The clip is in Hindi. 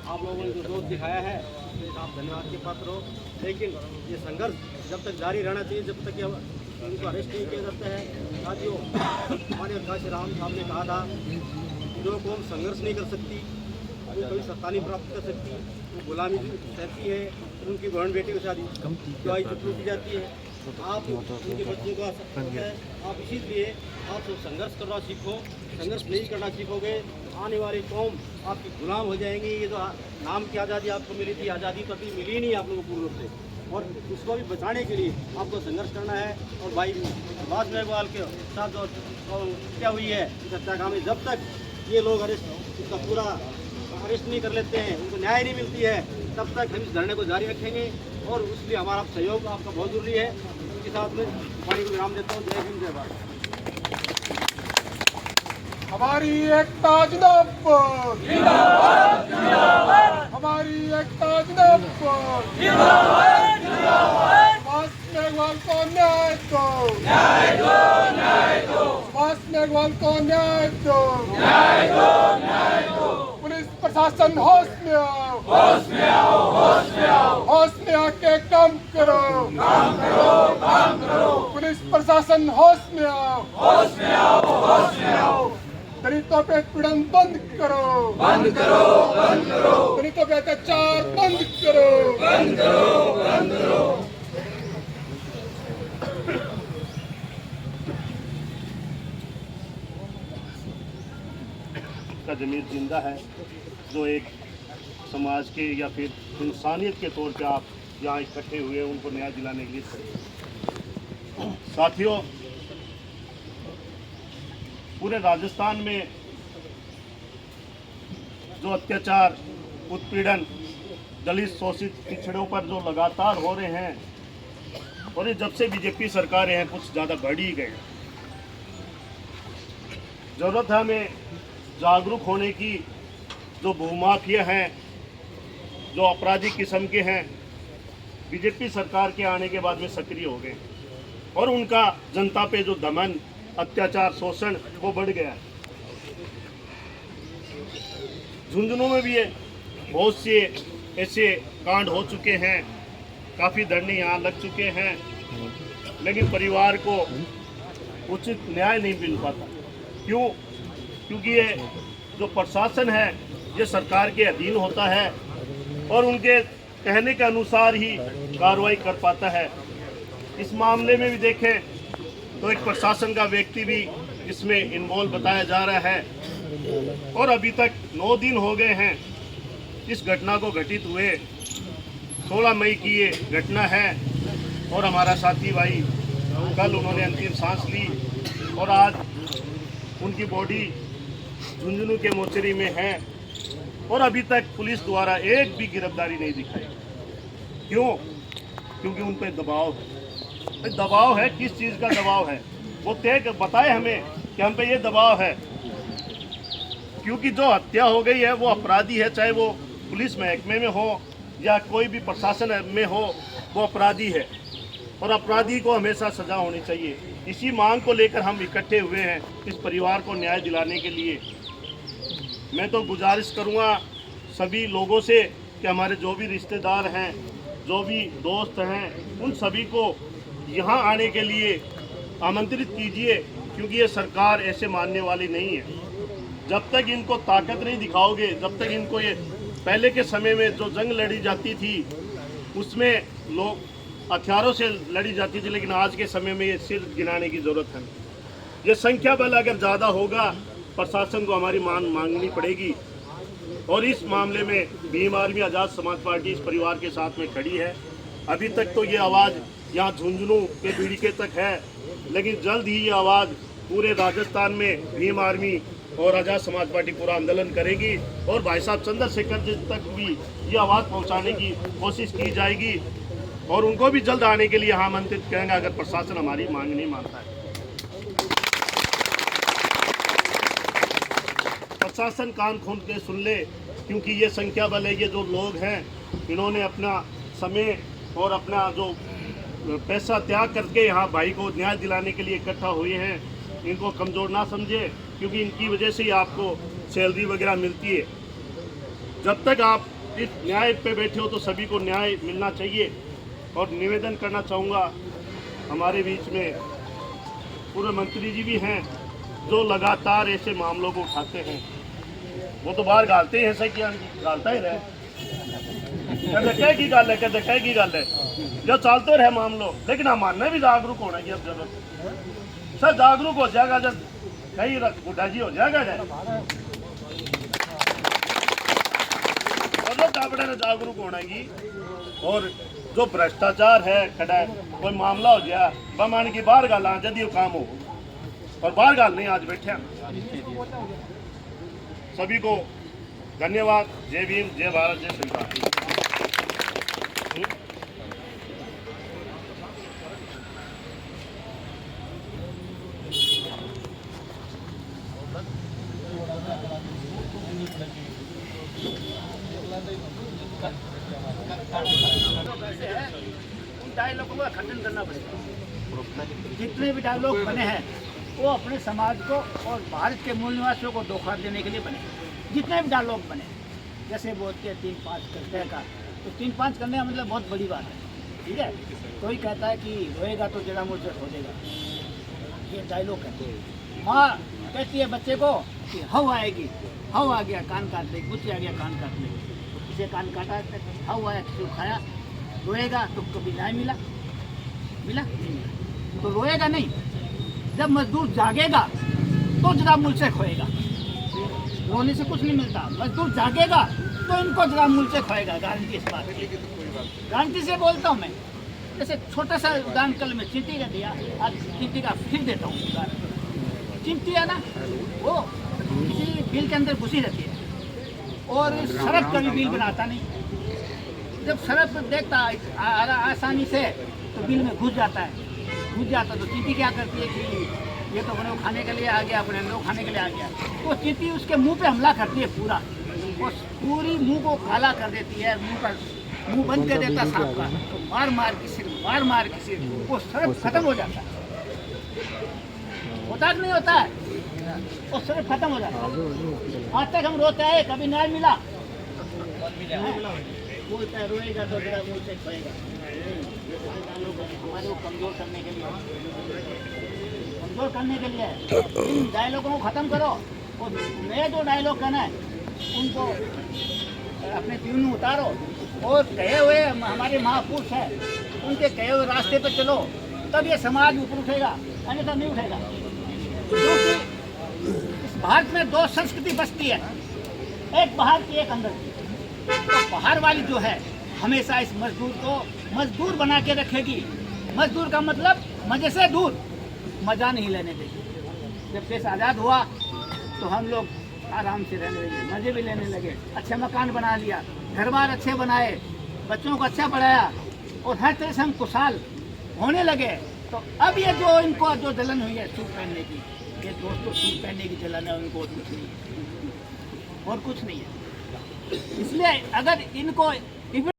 आप लोगों ने जो दोस्त दिखाया है आप धन्यवाद के पात्र हो। लेकिन ये संघर्ष जब तक जारी रहना चाहिए, जब तक इनको अरेस्ट नहीं किया जाता है। साथियों, हमारे काशी राम साहब ने कहा था जो कौम संघर्ष नहीं कर सकती वो कभी सत्ता नहीं प्राप्त कर सकती, वो गुलामी सहती है, उनकी बहन बेटी की शादी जो टूटी जाती है। आप उनके बच्चे को आप इसीलिए आप सब संघर्ष करना सीखो। संघर्ष नहीं करना सीखोगे आने वाली कौम आपकी गुलाम हो जाएंगी। ये जो नाम की आज़ादी आपको मिली थी, आज़ादी तो अभी मिली नहीं आप लोगों को पूर्ण रूप से, और उसको भी बचाने के लिए आपको संघर्ष करना है। और भाई सुभाष मेघवाल के साथ जो क्या हुई है इस हत्याकांड में, जब तक ये लोग अरेस्ट इसका पूरा अरेस्ट नहीं कर लेते हैं, उनको न्याय नहीं मिलती है, तब तक हम इस धरने को जारी रखेंगे। और उसलिए हमारा सहयोग आपका बहुत जरूरी है। इसके साथ में वाणी को विराम देता हूँ। जय हिंद, जय भारत। हमारी एकता जिंदाबाद, जिंदाबाद, जिंदाबाद। हमारी एकता जिंदाबाद, जिंदाबाद, जिंदाबाद। सुभाष मेघवाल को न्याय दो, न्याय दो, न्याय दो। सुभाष मेघवाल को न्याय दो, न्याय दो, न्याय दो। पुलिस प्रशासन होश में आओ, होश में आओ, होश में आओ। होश में आके काम करो, काम करो, काम करो। पुलिस प्रशासन होश में आओ, होश में आओ, होश में आओ। दलितों पे पीड़न बंद करो, बंद करो, बंद करो। दलितों पे अत्याचार बंद करो, बंद करो, बंद करो। का ज़मीर जिंदा है, जो एक समाज के या फिर इंसानियत के तौर पे आप यहाँ इकट्ठे हुए उनको न्याय दिलाने के लिए। साथियों, पूरे राजस्थान में जो अत्याचार, उत्पीड़न, दलित शोषित पिछड़ों पर जो लगातार हो रहे हैं, और ये जब से बीजेपी सरकारें हैं कुछ ज़्यादा बढ़ ही गए। ज़रूरत है हमें जागरूक होने की। जो भूमाफिया हैं, जो आपराधिक किस्म के हैं, बीजेपी सरकार के आने के बाद में सक्रिय हो गए और उनका जनता पे जो दमन, अत्याचार, शोषण वो बढ़ गया। झुंझुनू में भी बहुत से ऐसे कांड हो चुके हैं, काफ़ी धरने यहाँ लग चुके हैं, लेकिन परिवार को उचित न्याय नहीं मिल पाता। क्यों? क्योंकि ये जो प्रशासन है ये सरकार के अधीन होता है और उनके कहने के अनुसार ही कार्रवाई कर पाता है। इस मामले में भी देखें तो एक प्रशासन का व्यक्ति भी इसमें इन्वॉल्व बताया जा रहा है और अभी तक 9 दिन हो गए हैं इस घटना को घटित हुए। 16 मई की ये घटना है और हमारा साथी भाई कल उन्होंने अंतिम सांस ली और आज उनकी बॉडी झुंझुनू के मोर्चरी में है और अभी तक पुलिस द्वारा एक भी गिरफ्तारी नहीं दिखाई। क्यों? क्योंकि उन पर दबाव है। दबाव है, किस चीज़ का दबाव है वो तय बताए हमें कि हम पे ये दबाव है। क्योंकि जो हत्या हो गई है वो अपराधी है, चाहे वो पुलिस महकमे में हो या कोई भी प्रशासन में हो, वो अपराधी है और अपराधी को हमेशा सजा होनी चाहिए। इसी मांग को लेकर हम इकट्ठे हुए हैं इस परिवार को न्याय दिलाने के लिए। मैं तो गुजारिश करूंगा सभी लोगों से कि हमारे जो भी रिश्तेदार हैं, जो भी दोस्त हैं, उन सभी को यहाँ आने के लिए आमंत्रित कीजिए, क्योंकि ये सरकार ऐसे मानने वाली नहीं है। जब तक इनको ताकत नहीं दिखाओगे, जब तक इनको ये पहले के समय में जो जंग लड़ी जाती थी उसमें लोग हथियारों से लड़ी जाती थी, लेकिन आज के समय में ये सिर गिनाने की ज़रूरत है। ये संख्या बल अगर ज़्यादा होगा प्रशासन को हमारी मांगनी पड़ेगी और इस मामले में भीम आर्मी आज़ाद समाज पार्टी इस परिवार के साथ में खड़ी है। अभी तक तो ये आवाज़ यहाँ झुंझुनू के बीड़ीके तक है, लेकिन जल्द ही ये आवाज़ पूरे राजस्थान में भीम आर्मी और आज़ाद समाज पार्टी पूरा आंदोलन करेगी और भाई साहब चंद्रशेखर जी तक भी ये आवाज़ पहुँचाने की कोशिश की जाएगी और उनको भी जल्द आने के लिए यहाँ आमंत्रित करेंगे अगर प्रशासन हमारी मांग नहीं मानता है। प्रशासन कान खोल के सुन ले, क्योंकि ये संख्या बल है, ये जो लोग हैं इन्होंने अपना समय और अपना जो पैसा त्याग करके यहाँ भाई को न्याय दिलाने के लिए इकट्ठा हुए हैं। इनको कमज़ोर ना समझे, क्योंकि इनकी वजह से ही आपको सैलरी वगैरह मिलती है। जब तक आप इस न्याय पे बैठे हो तो सभी को न्याय मिलना चाहिए। और निवेदन करना चाहूँगा, हमारे बीच में पूर्व मंत्री जी भी हैं जो लगातार ऐसे मामलों को उठाते हैं। वो तो बाहर गालते ही ऐसा किया गालता ही रहे, कहते कह की गल है, कहते कह की गल है, जो चलते रहे मामलों। लेकिन हमारे भी जागरूक होने की अब जरूरत। सर जागरूक हो जाएगा जब कहीं बुढ़ा जी हो जाएगा कापड़े ने जागरूक होने की। और जो भ्रष्टाचार है खड़ा है, कोई मामला हो गया बमान की बाहर गल जदी काम हो, और बाहर गल नहीं आज बैठे। सभी को धन्यवाद। जय भीम, जय भारत, जय संविधान। उन डायलॉगों का खंडन करना पड़ेगा। जितने भी डायलॉग बने हैं वो अपने समाज को और भारत के मूल निवासियों को धोखा देने के लिए बने। जितने भी डायलॉग बने, जैसे बोलते हैं 3-5 करने का, तो 3-5 करने का मतलब बहुत बड़ी बात है, ठीक है। कोई कहता है कि रोएगा तो जड़ा मुझ से खोदेगा, ये डायलॉग है। माँ कहती है बच्चे को कि हव आएगी, हव आ गया कान काट लेगी, बुच्ची आ गया कान काट लेगी। तो किसे कान काटा, हव आया किसी को खाया, रोएगा तो कभी न्याय मिला, मिला नहीं मिला। तो रोएगा नहीं, जब मजदूर जागेगा तो जरा मूल से खोएगा। रोने से कुछ नहीं मिलता, मजदूर जागेगा तो इनको जरा मूल से खोएगा, गारंटी इस बात की, गारंटी से बोलता हूँ मैं। जैसे छोटा सा उदाहरण कल में चींटी का दिया, आज चींटी का फिर देता हूँ उदाहरण। चींटी है ना, वो किसी बिल के अंदर घुसी रहती है और सरफ कभी बिल बनाता नहीं। जब सरफ देखता आसानी से तो बिल में घुस जाता है, तो चींटी क्या करती है कि ये तो अपने को खाने के लिए आ गया, अपने लोग खाने के लिए आ गया, तो चींटी उसके मुंह पे हमला करती है पूरा, वो पूरी मुंह को काला कर देती है, मुंह बंद कर देता सांप का, तो मार मार के सिर वो सरफ खत्म हो जाता है। होता नहीं होता है, वो सरफ खत्म हो जाता है। आज तक हम रोते हैं, कभी न्याय मिला, बोलता है रोएगा तो जरा मुंह से खोएगा। हमारे को कमजोर करने के लिए इन डायलॉगों को ख़त्म करो और नए जो डायलॉग कहना है उनको अपने जीवन में उतारो और कहे हुए हमारे महापुरुष हैं उनके कहे हुए रास्ते पर चलो, तब ये समाज ऊपर उठेगा, अन्यथा नहीं उठेगा। क्योंकि इस भारत में 2 संस्कृति बसती है, एक बाहर की एक अंदर की। तो बाहर वाली जो है हमेशा इस मजदूर को मजदूर बना के रखेगी। मजदूर का मतलब मजे से दूर, मजा नहीं लेने देगी। जब देश आज़ाद हुआ तो हम लोग आराम से रहने लगे, मजे भी लेने लगे, अच्छे मकान बना लिया, घर बार अच्छे बनाए, बच्चों को अच्छा पढ़ाया और हर तरह से हम खुशहाल होने लगे। तो अब ये जो इनको जो जलन हुई है सूट पहनने की, ये दोस्तों सूट पहनने की जलन है उनको, और कुछ नहीं है। इसलिए अगर इनको